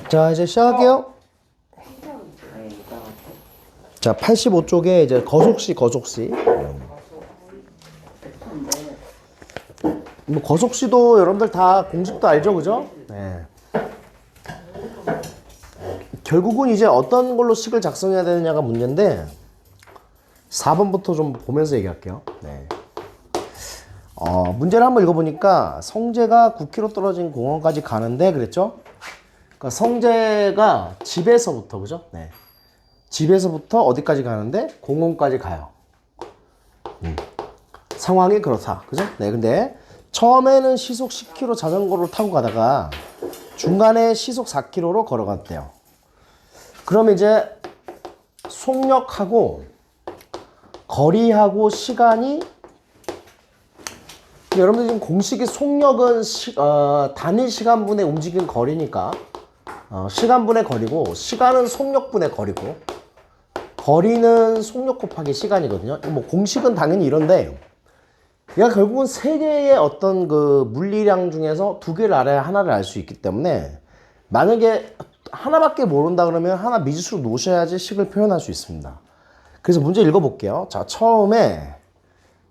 자, 이제 시작할게요. 자, 85쪽에 이제 거속시. 뭐 거속시도 여러분들 다 공식도 알죠, 그죠? 네. 결국은 이제 어떤 걸로 식을 작성해야 되느냐가 문제인데 4번부터 좀 보면서 얘기할게요. 네. 문제를 한번 읽어보니까 성재가 9km 떨어진 공원까지 가는데 그랬죠? 그러니까 성재가 집에서부터, 그죠? 네. 집에서부터 어디까지 가는데? 공원까지 가요. 상황이 그렇다. 그죠? 네. 근데 처음에는 시속 10km 자전거를 타고 가다가 중간에 시속 4km로 걸어갔대요. 그럼 이제 속력하고 거리하고 시간이 여러분들 지금 공식이 속력은 단위 시간분의 움직인 거리니까 시간분의 거리고 시간은 속력분의 거리고 거리는 속력 곱하기 시간이거든요. 뭐 공식은 당연히 이런데 얘가 결국은 세 개의 어떤 그 물리량 중에서 두 개를 알아야 하나를 알 수 있기 때문에 만약에 하나밖에 모른다 그러면 하나 미지수로 놓으셔야지 식을 표현할 수 있습니다. 그래서 문제 읽어볼게요. 자, 처음에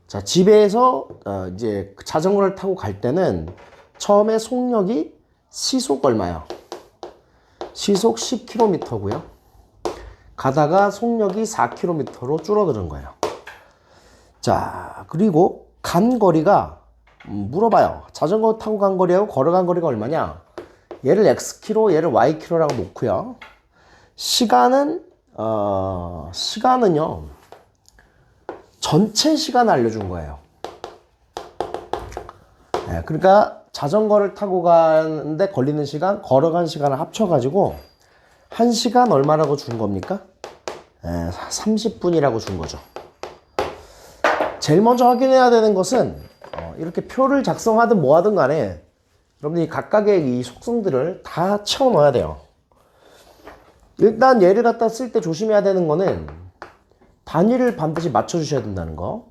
자, 집에서 이제 자전거를 타고 갈 때는 처음에 속력이 시속 얼마요? 시속 10km고요. 가다가 속력이 4km로 줄어드는 거예요. 자, 그리고 간 거리가 물어봐요. 자전거 타고 간 거리하고 걸어간 거리가 얼마냐? 얘를 xkm, 얘를 ykm라고 놓고요. 시간은요. 전체 시간을 알려준 거예요. 네, 그러니까 자전거를 타고 가는데 걸리는 시간, 걸어간 시간을 합쳐가지고 1시간 얼마라고 준 겁니까? 네, 30분이라고 준 거죠. 제일 먼저 확인해야 되는 것은 이렇게 표를 작성하든 뭐하든 간에 여러분들이 각각의 이 속성들을 다 채워 넣어야 돼요. 일단 얘를 갖다 쓸 때 조심해야 되는 거는 단위를 반드시 맞춰주셔야 된다는 거.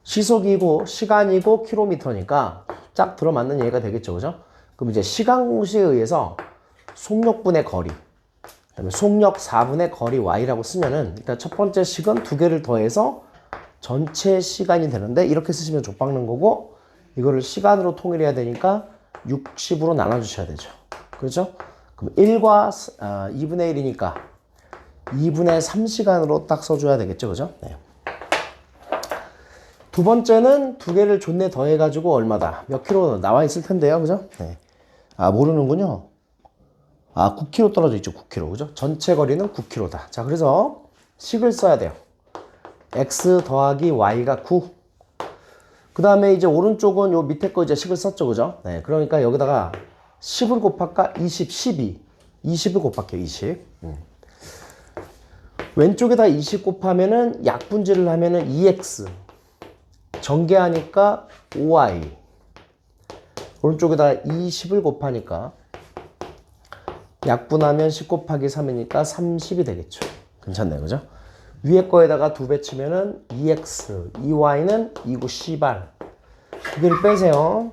시속이고 시간이고 킬로미터니까 쫙 들어맞는 얘기가 되겠죠, 그죠? 그럼 이제 시간 공식에 의해서 속력분의 거리, 그다음에 속력 4분의 거리 y라고 쓰면은 일단 첫 번째 식은 두 개를 더해서 전체 시간이 되는데 이렇게 쓰시면 족박는 거고 이거를 시간으로 통일해야 되니까 60으로 나눠주셔야 되죠. 그렇죠? 그럼 1과 2분의 1이니까 2분의 3시간으로 딱 써줘야 되겠죠. 그죠? 네. 두 번째는 두 개를 존내 더해가지고 얼마다? 몇 킬로 나와 있을 텐데요. 그죠? 네. 아, 모르는군요. 아, 9km 떨어져 있죠. 9km. 그죠? 전체 거리는 9km다. 자, 그래서 식을 써야 돼요. x 더하기 y가 9. 그 다음에 이제 오른쪽은 요 밑에 거 이제 식을 썼죠. 그죠? 네. 그러니까 여기다가 10을 곱할까? 20, 12. 20을 곱할게요. 20. 왼쪽에다 20 곱하면은 약분지를 하면은 2x. 전개하니까 5y. 오른쪽에다 20을 곱하니까 약분하면 10 곱하기 3이니까 30이 되겠죠. 괜찮네요. 그죠? 위에 거에다가 2배 치면은 2x, 2y는 2구 C발. 두 개를 빼세요.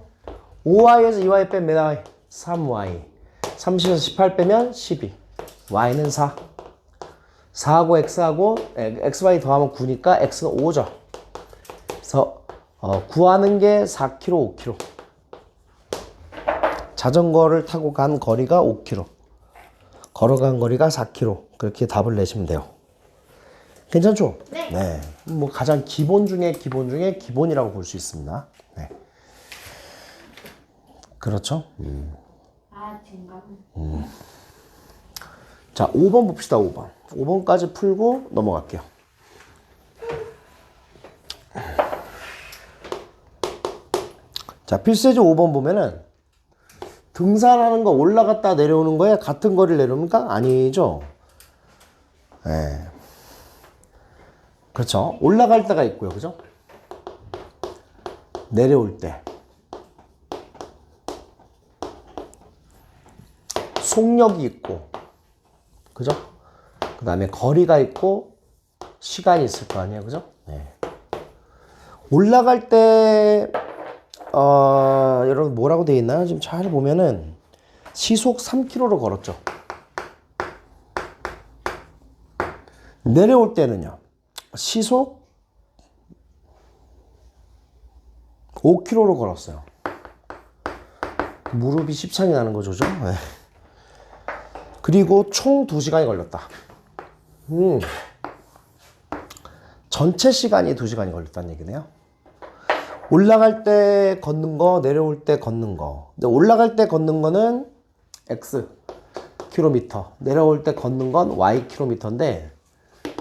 5y에서 2y 빼면 몇 y? 3y. 30에서 18 빼면 12. y는 4. 4하고 x하고 xy 더하면 9니까 x가 5죠. 그래서 구하는 게 4km, 5km. 자전거를 타고 간 거리가 5km. 걸어간 거리가 4km. 그렇게 답을 내시면 돼요. 괜찮죠? 네. 네. 뭐 가장 기본 중에 기본이라고 볼 수 있습니다. 네. 그렇죠? 아, 정답은. 자, 5번 봅시다. 5번. 5번까지 풀고 넘어갈게요. 자, 필수제제 5번 보면은 등산하는 거 올라갔다 내려오는 거에 같은 거리를 내려옵니까? 아니죠. 네. 그렇죠. 올라갈 때가 있고요. 그죠? 내려올 때. 속력이 있고. 그죠? 그 다음에 거리가 있고 시간이 있을 거 아니에요. 그죠? 네. 올라갈 때 여러분 뭐라고 되어 있나요? 지금 잘 보면은 시속 3km로 걸었죠. 내려올 때는요. 시속 5km로 걸었어요. 무릎이 십창이 나는 거죠. 네. 그리고 총 2시간이 걸렸다. 전체 시간이 2시간이 걸렸다는 얘기네요. 올라갈 때 걷는 거, 내려올 때 걷는 거. 근데 올라갈 때 걷는 거는 X 킬로미터, 내려올 때 걷는 건 Y 킬로미터인데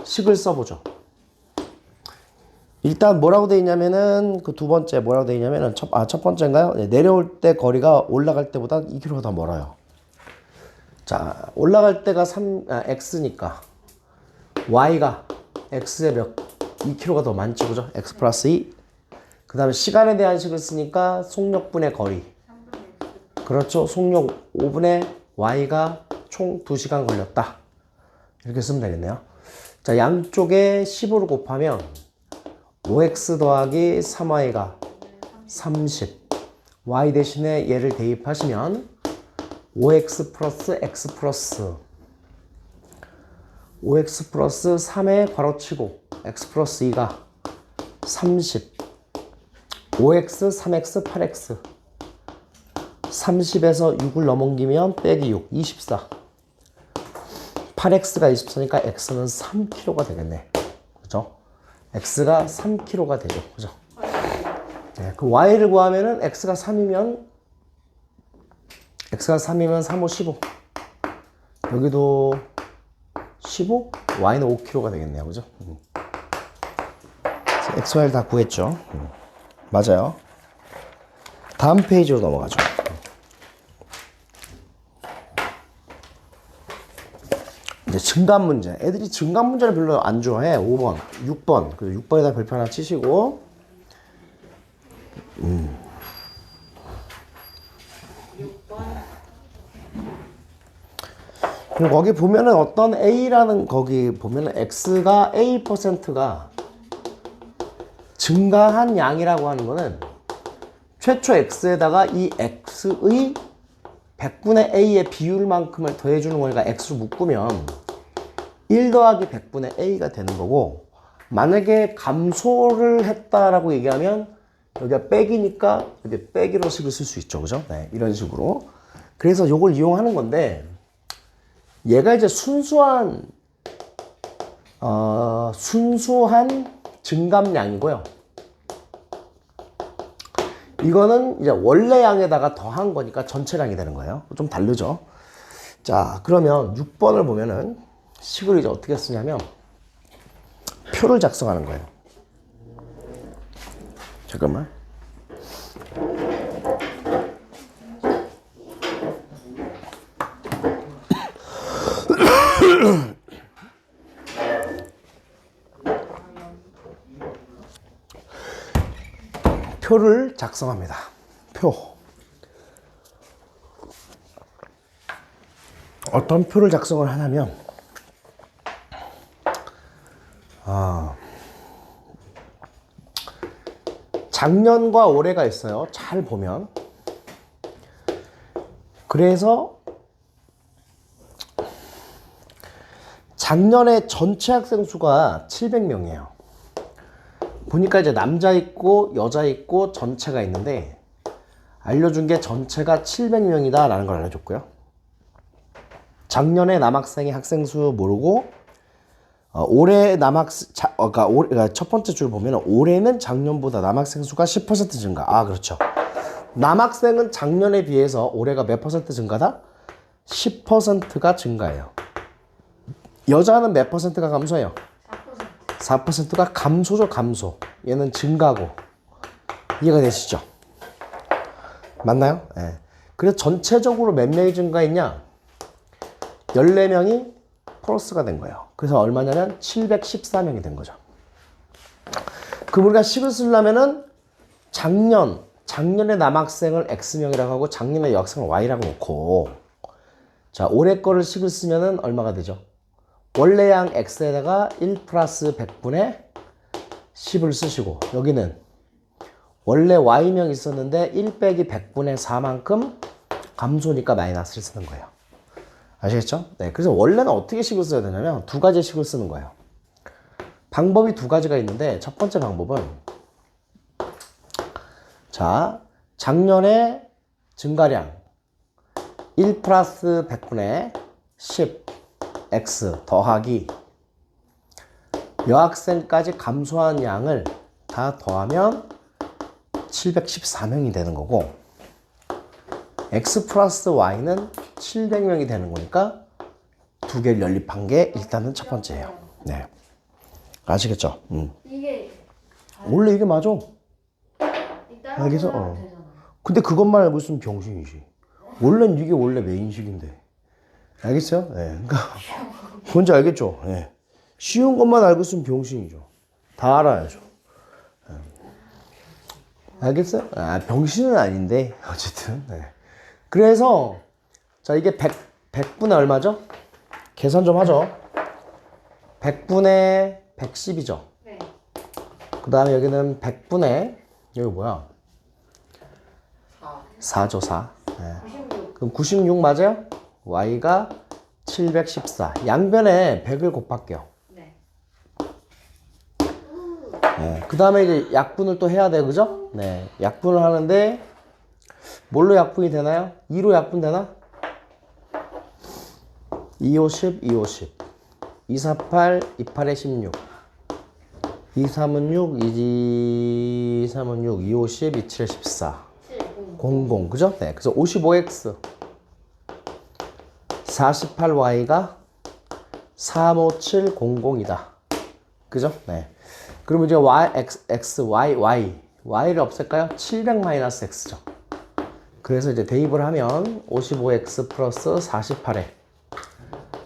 식을 써보죠. 일단 뭐라고 돼 있냐면은 그 두 번째 뭐라고 돼 있냐면은 첫 번째인가요? 네, 내려올 때 거리가 올라갈 때보다 2km가 더 멀어요. 자, 올라갈 때가 X니까 Y가 X의 2km가 더 많죠, 그죠? X 플러스 2. 그 다음에 시간에 대한 식을 쓰니까 속력분의 거리. 그렇죠. 속력 5분의 Y가 총 2시간 걸렸다. 이렇게 쓰면 되겠네요. 자, 양쪽에 10으로 곱하면 5x 더하기 3y가 30. y 대신에 얘를 대입하시면 5x 플러스 x 플러스 5x 플러스 3에 괄호치고 x 플러스 2가 30. 5x, 3x, 8x 30에서 6을 넘어옮기면 빼기 6, 24. 8x가 24니까 x는 3kg가 되겠네. 그죠? x가 3kg가 되죠. 그죠? 네, 그 y를 구하면은 x가 3이면 3, 5, 15. 여기도 15? y는 5kg가 되겠네요. 그죠? x, y를 다 구했죠. 맞아요. 다음 페이지로 넘어가죠. 이제 증감 문제. 애들이 증감 문제를 별로 안 좋아해. 5번, 6번. 그래서 6번에다 별표 하나 치시고. 그리고 거기 보면은 어떤 A라는 거기 보면은 X가 A%가 증가한 양이라고 하는 거는 최초 X에다가 이 X의 100분의 A의 비율만큼을 더해주는 거니까 X로 묶으면 1 더하기 100분의 A가 되는 거고, 만약에 감소를 했다라고 얘기하면 여기가 빼기니까 여기 빼기로 식을 쓸 수 있죠. 그죠? 네, 이런 식으로. 그래서 이걸 이용하는 건데, 얘가 이제 순수한 증감량이고요. 이거는 이제 원래 양에다가 더한 거니까 전체량이 되는 거예요. 좀 다르죠. 자, 그러면 6번을 보면은 식을 이제 어떻게 쓰냐면 표를 작성하는 거예요. 잠깐만. 표를 작성합니다. 표. 어떤 표를 작성을 하냐면, 작년과 올해가 있어요. 잘 보면. 그래서 작년에 전체 학생 수가 700명이에요. 보니까 이제 남자 있고 여자 있고 전체가 있는데, 알려준 게 전체가 700명이다 라는 걸 알려줬고요. 작년에 남학생의 학생 수 모르고, 올해 그러니까 첫 번째 줄 보면 올해는 작년보다 남학생 수가 10% 증가. 아, 그렇죠. 남학생은 작년에 비해서 올해가 몇 퍼센트 증가다? 10%가 증가해요. 여자는 몇 퍼센트가 감소해요? 4%가 감소죠, 감소. 얘는 증가고. 이해가 되시죠? 맞나요? 네. 그래서 전체적으로 몇 명이 증가했냐? 14명이 플러스가 된 거예요. 그래서 얼마냐면 714명이 된 거죠. 그럼 우리가 식을 쓰려면은 작년에 남학생을 X명이라고 하고 작년에 여학생을 Y라고 놓고, 자, 올해 거를 식을 쓰면은 얼마가 되죠? 원래 양 X에다가 1 플러스 100분의 10을 쓰시고, 여기는 원래 Y명 있었는데 1 빼기 100분의 4만큼 감소니까 마이너스를 쓰는 거예요. 아시겠죠? 네. 그래서 원래는 어떻게 식을 써야 되냐면 두 가지 식을 쓰는 거예요. 방법이 두 가지가 있는데 첫 번째 방법은 자, 작년에 증가량 1 플러스 100분의 10 x 더하기 여학생까지 감소한 양을 다 더하면 714명이 되는 거고 x 플러스 y는 700명이 되는 거니까 두 개를 연립한 게 일단은 첫 번째예요. 네, 아시겠죠? 이게 원래 이게 맞아. 따로 알겠어? 하면 되잖아. 근데 그것만 알고 있으면 병신이지. 원래는 이게 원래 메인식인데. 알겠어요? 네. 그러니까 뭔지 알겠죠? 네. 쉬운 것만 알고 있으면 병신이죠. 다 알아야죠. 네. 알겠어요? 아, 병신은 아닌데 어쨌든. 네. 그래서 자 이게 100분의 얼마죠? 계산 좀 하죠. 100분의 110이죠. 네. 그 다음에 여기는 100분의 여기 뭐야? 4죠, 4. 네. 96. 그럼 96 맞아요? y가 714. 양변에 100을 곱할게요. 네. 네. 그 다음에 이제 약분을 또 해야 돼요, 그죠? 네. 약분을 하는데, 뭘로 약분이 되나요? 2로 약분 되나? 250, 250. 248, 28에 16. 236, 236, 250, 27에 14. 00, 그죠? 네. 그래서 55x. 48y가 35700이다. 그죠? 네. 그러면 이제 y를 없앨까요? 700 마이너스 x죠. 그래서 이제 대입을 하면 55x 플러스 48에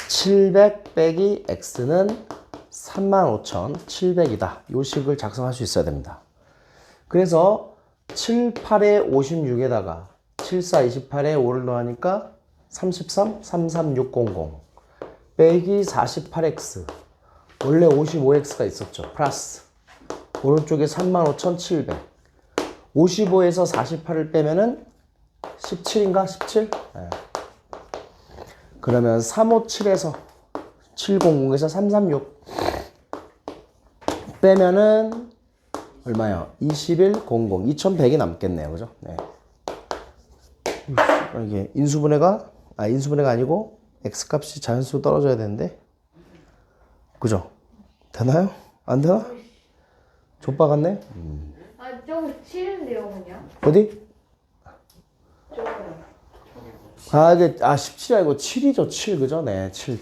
700 빼기 x는 35,700이다. 요 식을 작성할 수 있어야 됩니다. 그래서 7, 8에 56에다가 7, 4, 28에 5를 넣으니까 33, 33600 빼기 48x 원래 55x가 있었죠. 플러스 오른쪽에 35,700 55에서 48을 빼면은 17인가? 17? 네. 그러면 357에서 700에서 336 빼면은 얼마요? 2100 2100이 남겠네요. 그죠? 네. 이게 인수분해가 아니고 x값이 자연수로 떨어져야 되는데 그죠? 되나요? 안 되나? 좆바 같네? 아, 저거 7인데요, 그냥? 어디? 저거요. 이게 17이 아니고 7이죠. 7 그죠? 네. 7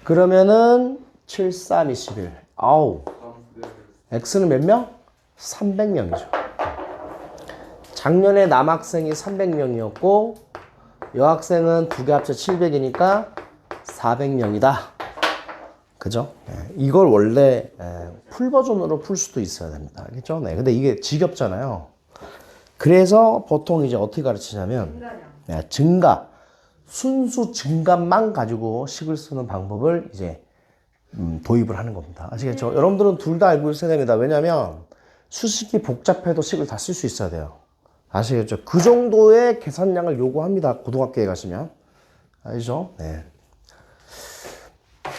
그러면은 7, 3, 21 아우 x는 몇 명? 300명이죠. 작년에 남학생이 300명이었고 여학생은 두 개 합쳐 700이니까 400명이다. 그죠? 네. 이걸 원래 풀 버전으로 풀 수도 있어야 됩니다. 알겠죠? 네. 근데 이게 지겹잖아요. 그래서 보통 이제 어떻게 가르치냐면 증가, 순수 증가만 가지고 식을 쓰는 방법을 이제 도입을 하는 겁니다. 아시겠죠? 여러분들은 둘 다 알고 있어야 됩니다. 왜냐면 수식이 복잡해도 식을 다 쓸 수 있어야 돼요. 아시겠죠? 그 정도의 계산량을 요구합니다. 고등학교에 가시면. 아시죠? 네.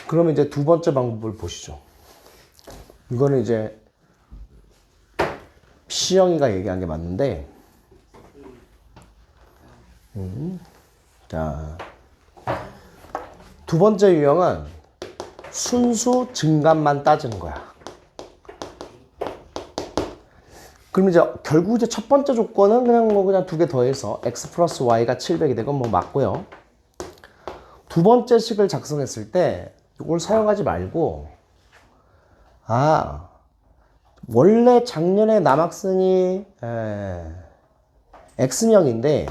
그러면 이제 두 번째 방법을 보시죠. 이거는 이제 시영이가 얘기한 게 맞는데, 자, 두 번째 유형은 순수 증감만 따지는 거야. 그럼 이제 결국 이제 첫 번째 조건은 그냥 두 개 더해서 x 플러스 y가 700이 되건 뭐 맞고요. 두 번째 식을 작성했을 때 이걸 사용하지 말고 원래 작년에 남학생이 X명인데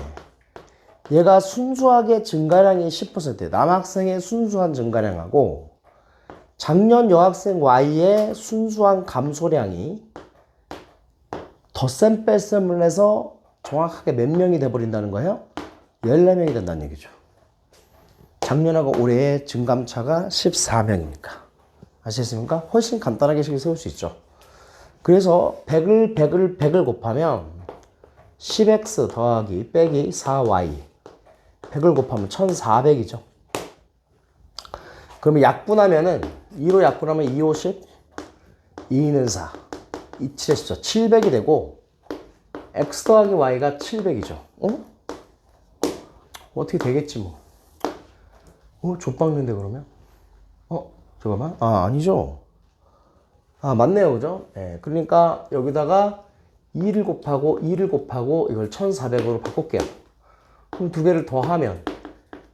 얘가 순수하게 증가량이 10%예요. 남학생의 순수한 증가량하고 작년 여학생 Y의 순수한 감소량이 덧셈 뺄셈을 해서 정확하게 몇 명이 돼버린다는 거예요? 14명이 된다는 얘기죠. 작년하고 올해의 증감차가 14명이니까. 아시겠습니까? 훨씬 간단하게 식을 세울 수 있죠. 그래서 100을 곱하면 10x 더하기 빼기 4y 100을 곱하면 1400이죠. 그러면 약분하면은 2로 약분하면 2, 50, 2는 4, 2, 7에 14, 700이 되고 x 더하기 y가 700이죠. 어? 어떻게 되겠지 뭐. 좆박는데 그러면? 잠깐만. 아니죠. 맞네요. 그죠? 네, 그러니까 여기다가 2를 곱하고 이걸 1400으로 바꿀게요. 그럼 두 개를 더하면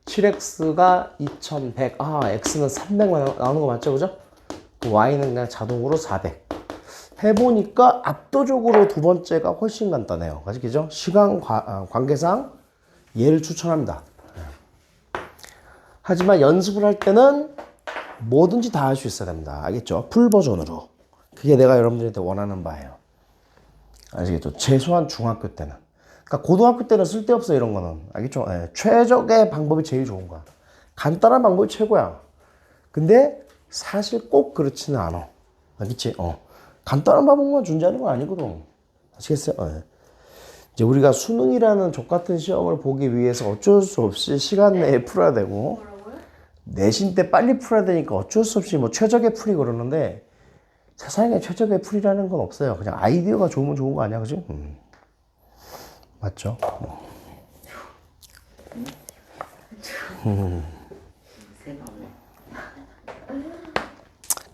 7x가 2100. x는 300 나오는 거 맞죠? 그죠? y는 그냥 자동으로 400. 해보니까 압도적으로 두 번째가 훨씬 간단해요. 아시겠죠? 시간 관계상 얘를 추천합니다. 하지만 연습을 할 때는 뭐든지 다 할 수 있어야 됩니다. 알겠죠? 풀 버전으로. 그게 내가 여러분들한테 원하는 바예요. 아시겠죠? 최소한 중학교 때는. 그러니까 고등학교 때는 쓸데없어 이런 거는. 알겠죠? 네, 최적의 방법이 제일 좋은 거야. 간단한 방법이 최고야. 근데 사실 꼭 그렇지는 않아. 알겠지? 간단한 방법만 존재하는 건 아니거든. 아시겠어요? 네. 이제 우리가 수능이라는 족같은 시험을 보기 위해서 어쩔 수 없이 시간 내에 풀어야 되고 내신 때 빨리 풀어야 되니까 어쩔 수 없이 뭐 최적의 풀이 그러는데 세상에 최적의 풀이라는 건 없어요. 그냥 아이디어가 좋으면 좋은 거 아니야, 그지? 맞죠?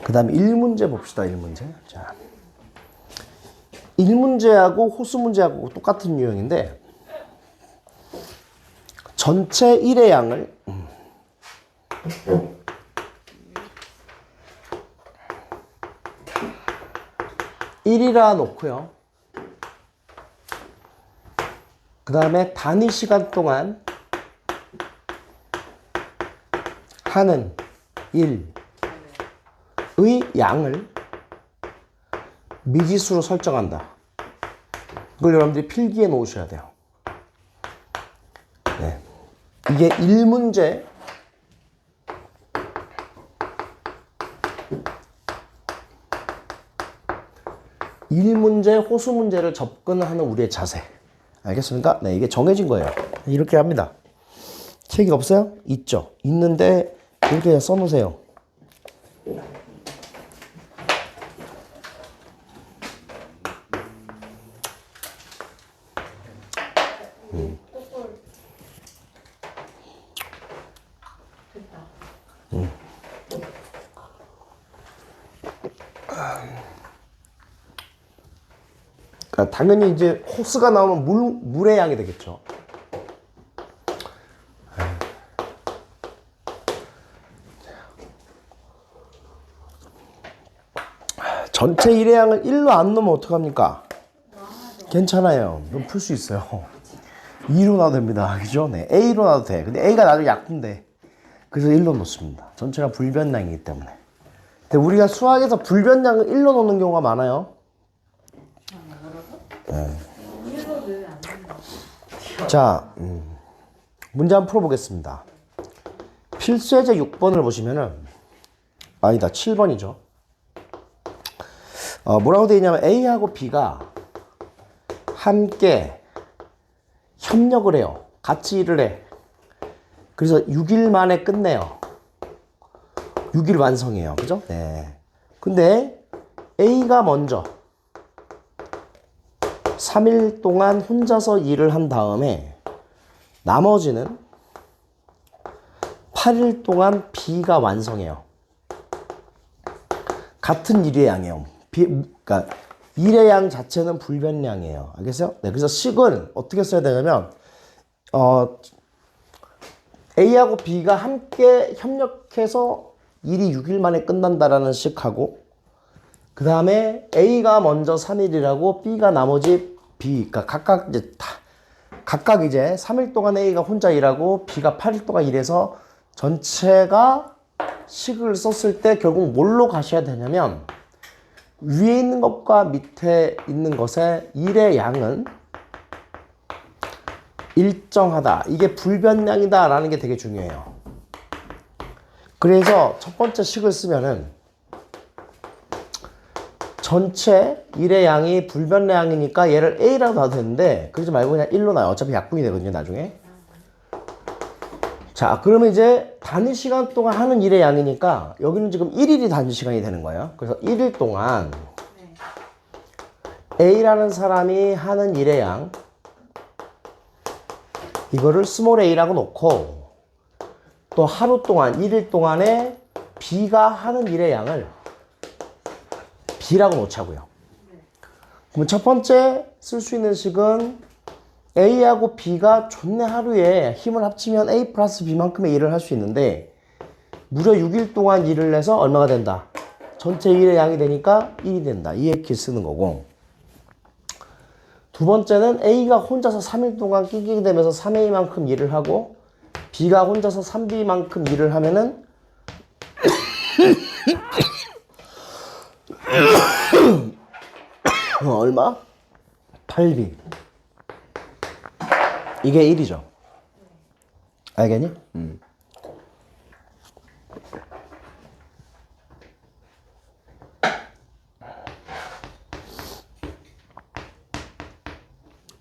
그 다음에 1문제 봅시다, 1문제. 자, 1문제하고 호수문제하고 똑같은 유형인데 전체 1의 양을 1이라 놓고요. 그 다음에 단위 시간 동안 하는 1의 양을 미지수로 설정한다. 이걸 여러분들이 필기해 놓으셔야 돼요. 네. 이게 1문제 호수 문제를 접근하는 우리의 자세. 알겠습니까? 네, 이게 정해진 거예요. 이렇게 합니다. 책이 없어요? 있죠. 있는데 이렇게 써놓으세요. 그러니까 당연히 이제 호스가 나오면 물의 양이 되겠죠. 전체 1의 양을 1로 안 넣으면 어떡합니까? 괜찮아요. 이건 풀 수 있어요. 2로 놔도 됩니다. 그죠? 네. A로 놔도 돼. 근데 A가 나중에 약분돼. 그래서 1로 놓습니다. 전체가 불변량이기 때문에. 근데 우리가 수학에서 불변량을 1로 놓는 경우가 많아요. 네. 자, 문제 한번 풀어보겠습니다. 필수예제 6번을 보시면은, 아니다, 7번이죠. 뭐라고 되어 있냐면 A하고 B가 함께 협력을 해요. 같이 일을 해. 그래서 6일 만에 끝내요. 6일 완성해요. 그죠? 네. 근데 A가 먼저 3일 동안 혼자서 일을 한 다음에 나머지는 8일 동안 B가 완성해요. 같은 일의 양이에요. 그러니까 일의 양 자체는 불변량이에요. 알겠어요? 네, 그래서 식은 어떻게 써야 되냐면 A하고 B가 함께 협력해서 일이 6일 만에 끝난다라는 식하고 그 다음에 A가 먼저 3일이라고 B가 나머지 B, 그러니까 각각 이제 3일 동안 A가 혼자 일하고 B가 8일 동안 일해서 전체가 식을 썼을 때 결국 뭘로 가셔야 되냐면 위에 있는 것과 밑에 있는 것의 일의 양은 일정하다. 이게 불변량이다 라는 게 되게 중요해요. 그래서 첫 번째 식을 쓰면은 전체 일의 양이 불변량이니까 얘를 A라고 놔도 되는데 그러지 말고 그냥 1로 놔요. 어차피 약분이 되거든요 나중에. 자, 그러면 이제 단위 시간 동안 하는 일의 양이니까 여기는 지금 1일이 단위 시간이 되는 거예요. 그래서 1일 동안 네. A라는 사람이 하는 일의 양, 이거를 스몰 a라고 놓고, 또 하루 동안 1일 동안에 B가 하는 일의 양을 B라고 놓자고요. 그럼 첫 번째 쓸 수 있는 식은 A하고 B가 존내 하루에 힘을 합치면 A 플러스 B만큼의 일을 할 수 있는데, 무려 6일 동안 일을 해서 얼마가 된다? 전체 일의 양이 되니까 1이 된다. 이렇게 쓰는 거고. 두 번째는 A가 혼자서 3일 동안 끼게 되면서 3A만큼 일을 하고, B가 혼자서 3B만큼 일을 하면은 얼마? 8B. 이게 1이죠. 알겠니?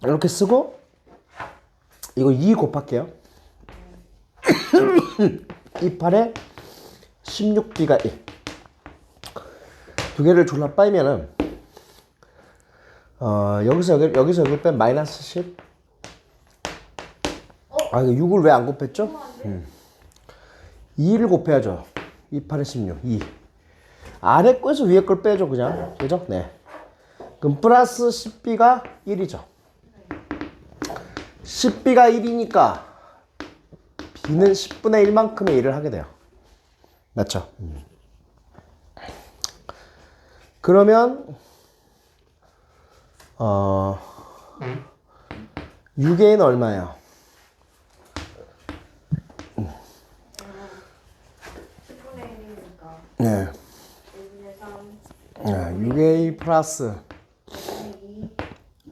이렇게 쓰고, 이거 2 곱할게요. 28에 16B가 1. 두 개를 졸라 빠이면은, 여기서 여기 빼면 마이너스 10. 이거 6을 왜 안 곱했죠? 2를 곱해야죠. 28에 16, 2. 아래 거에서 위에 걸 빼죠, 그냥. 그죠? 네. 그럼 플러스 10B가 1이죠. 10B가 1이니까 B는 10분의 1만큼의 일을 하게 돼요. 맞죠? 그러면 6A는 얼마예요? 10분의 1이니까 네. 1분의 3 6A 플러스 2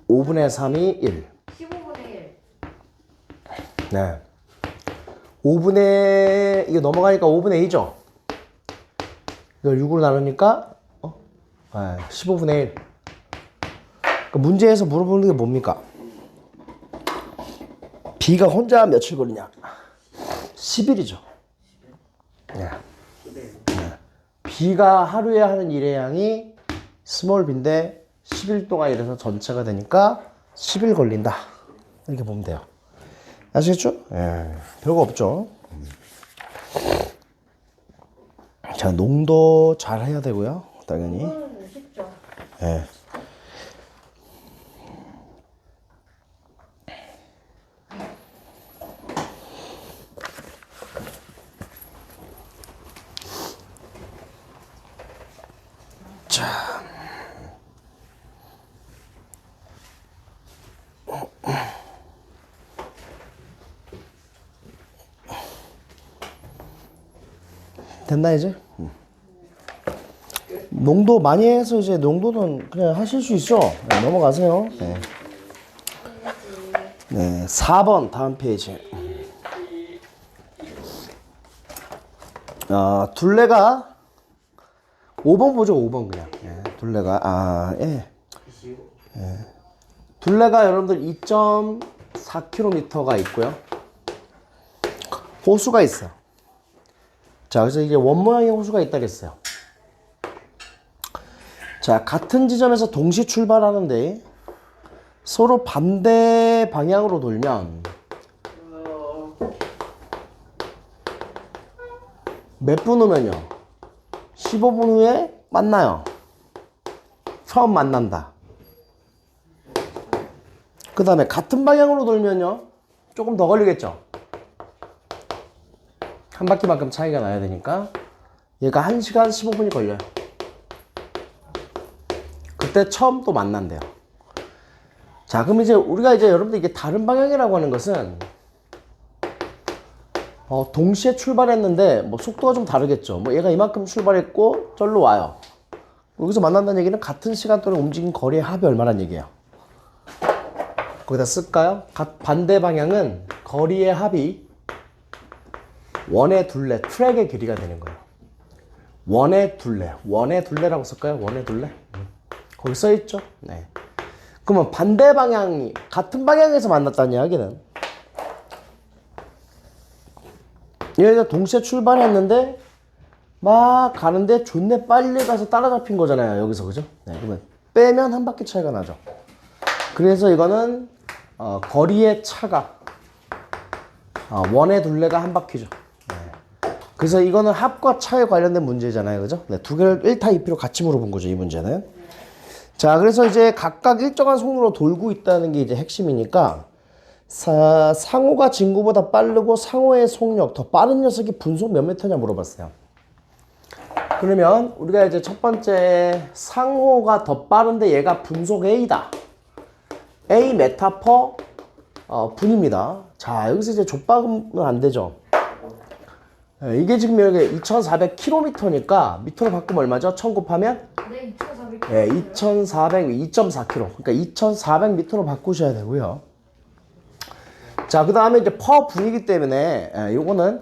5분의 3이 1. 15분의 1 네. 5분의, 이게 넘어가니까 5분의 2죠? 이걸 6으로 나누니까, 15분의 1. 그러니까 문제에서 물어보는 게 뭡니까? B가 혼자 며칠 걸리냐? 10일이죠. 네. B가 하루에 하는 일의 양이 스몰 b인데 10일 동안 일해서 전체가 되니까 10일 걸린다. 이렇게 보면 돼요. 아시겠죠? 예. 별거 없죠. 자, 농도 잘 해야 되고요. 당연히. 이거는 쉽죠. 예. 자. 됐나 이제? 농도 많이 해서 이제 농도는 그냥 하실 수 있어. 네, 넘어가세요. 네. 네, 4번 다음 페이지. 둘레가 5번 보죠. 5번 그냥. 예, 둘레가 둘레가 여러분들 2.4km가 있고요. 호수가 있어요. 자, 그래서 이게 원 모양의 호수가 있다 그랬어요. 자, 같은 지점에서 동시 출발하는데 서로 반대 방향으로 돌면 몇 분 후면요? 15분 후에 만나요. 처음 만난다. 그 다음에 같은 방향으로 돌면요? 조금 더 걸리겠죠? 한 바퀴만큼 차이가 나야 되니까 얘가 1시간 15분이 걸려요. 그때 처음 또 만난대요. 자, 그럼 이제 우리가 이제 여러분들 이게 다른 방향이라고 하는 것은 동시에 출발했는데 뭐 속도가 좀 다르겠죠. 뭐 얘가 이만큼 출발했고 절로 와요. 여기서 만난다는 얘기는 같은 시간 동안 움직인 거리의 합이 얼마란 얘기예요. 거기다 쓸까요? 반대 방향은 거리의 합이 원의 둘레, 트랙의 길이가 되는 거예요. 원의 둘레라고 쓸까요? 원의 둘레? 거기 써 있죠? 네. 그러면 반대 방향이 같은 방향에서 만났다는 이야기는 얘네들 동시에 출발했는데 막 가는데 존내 빨리 가서 따라잡힌 거잖아요. 여기서 그죠? 네, 그러면 빼면 한 바퀴 차이가 나죠. 그래서 이거는 거리의 차가 원의 둘레가 한 바퀴죠. 네. 그래서 이거는 합과 차에 관련된 문제잖아요. 그죠? 네, 두 개를 1타 2피로 같이 물어본 거죠. 이 문제는. 자, 그래서 이제 각각 일정한 속도로 돌고 있다는 게 이제 핵심이니까 상호가 진구보다 빠르고 상호의 속력 더 빠른 녀석이 분속 몇 미터냐 물어봤어요. 그러면 우리가 이제 첫 번째 상호가 더 빠른데 얘가 분속 A다. A 메타 퍼 분입니다. 자, 여기서 이제 족박으면 안 되죠. 이게 지금 여기 2400km니까 미터로 바꾸면 얼마죠? 1000 곱하면? 네, 2,400. 네, 2400, 2.4km. 그러니까 2400m로 바꾸셔야 되고요. 자, 그 다음에 이제 퍼 분이기 때문에 요거는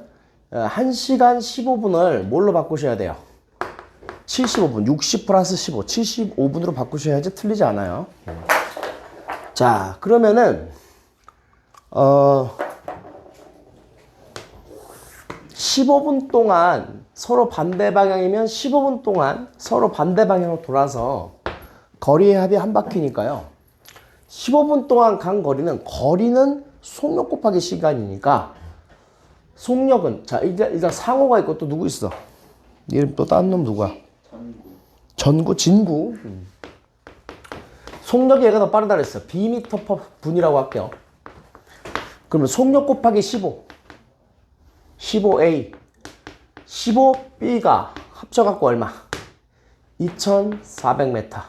1시간 15분을 뭘로 바꾸셔야 돼요? 75분, 60 플러스 15, 75분으로 바꾸셔야지 틀리지 않아요. 자, 그러면은 15분 동안 서로 반대 방향이면 15분 동안 서로 반대 방향으로 돌아서 거리의 합이 한 바퀴니까요. 15분 동안 간 거리는 속력 곱하기 시간이니까 속력은 자 일단 상호가 있고 또 누구 있어? 이름 또 다른 놈 누구야? 진구. 속력이 얘가 더 빠르다 그랬어. b미터 퍼 분이라고 할게요. 그러면 속력 곱하기 15a 15b가 합쳐갖고 얼마? 2400m.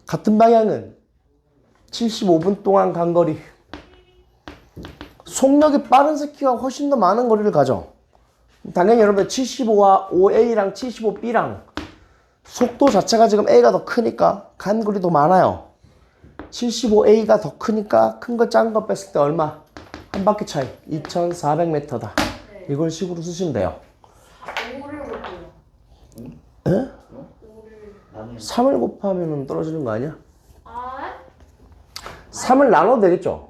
같은 방향은 75분 동안 간 거리. 속력이 빠른 새끼가 훨씬 더 많은 거리를 가죠. 당연히 여러분들 75와 5a랑 75b랑 속도 자체가 지금 a가 더 크니까 간 거리도 많아요. 75a가 더 크니까 큰 거 작은 거 뺐을 때 얼마? 한 바퀴 차이 2400m다. 네. 이걸 식으로 쓰시면 돼요. 5를 볼게요. 에? 3을 곱하면 떨어지는 거 아니야? 아? 3을 나눠도 되겠죠?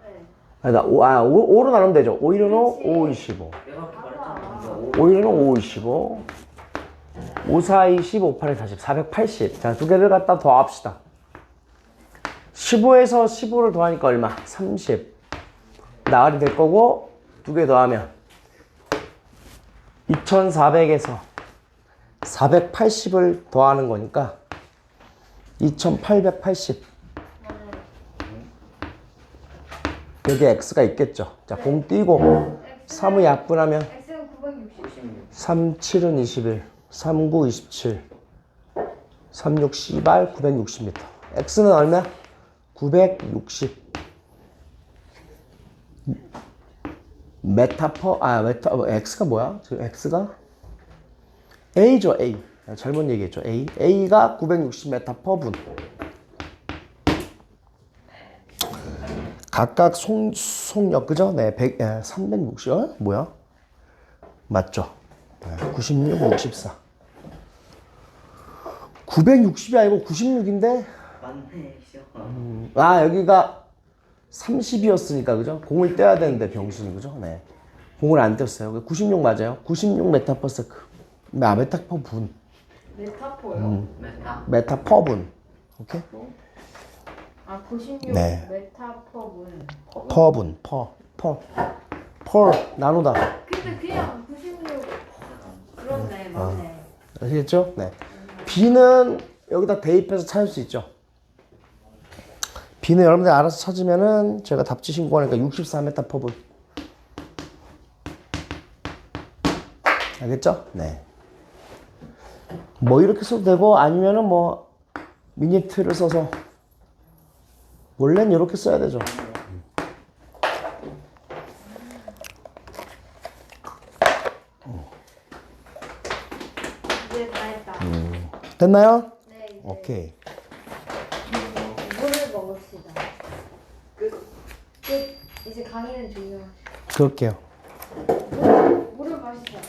네. 아니다. 5로 나누면 되죠. 5, 1은 5, 5, 25. 5, 1은 5, 25. 5, 4, 20, 5, 8, 40, 480. 자, 두 개를 갖다 더합시다. 15에서 15를 더하니까 얼마? 30. 나흘이 될 거고, 두 개 더하면 2400에서 480을 더하는 거니까 2880. 여기 x가 있겠죠. 자, 공 띄고 3의 약분하면 X는 960. 3, 7은 21, 3, 9, 27, 3, 6, 18, 960m. x는 얼마야? 960 x가 뭐야? 지금 x가 a죠, a. 잘못 얘기했죠, a. a가 960m per 분. 각각 속력, 그죠? 네, 360, 뭐야? 맞죠? 96, 64. 960이 아니고 96인데? 맞네, 여기가 30이었으니까, 그죠? 공을 떼야 되는데, 병신이, 그죠? 네. 공을 안 떼었어요. 96 맞아요. 96 메타 퍼 세크. 메타 퍼 분. 메타포요? 메타 퍼 분. 오케이? 아, 96 네. 메타퍼분. 퍼 분. 퍼. 나누다. 근데 그냥 96. 그렇네, 맞네. 아시겠죠? 네. B는 여기다 대입해서 찾을 수 있죠. B는 여러분들 알아서 찾으면은 제가 답지 신고하니까 64m per 분. 알겠죠? 네. 뭐 이렇게 써도 되고 아니면은 뭐 미니트를 써서 원래는 이렇게 써야 되죠. 이제 다 했다. 됐나요? 네, 이제 오케이. 물을 먹읍시다. 끝. 이제 강의는 종료. 그럴게요. 물을 마시자.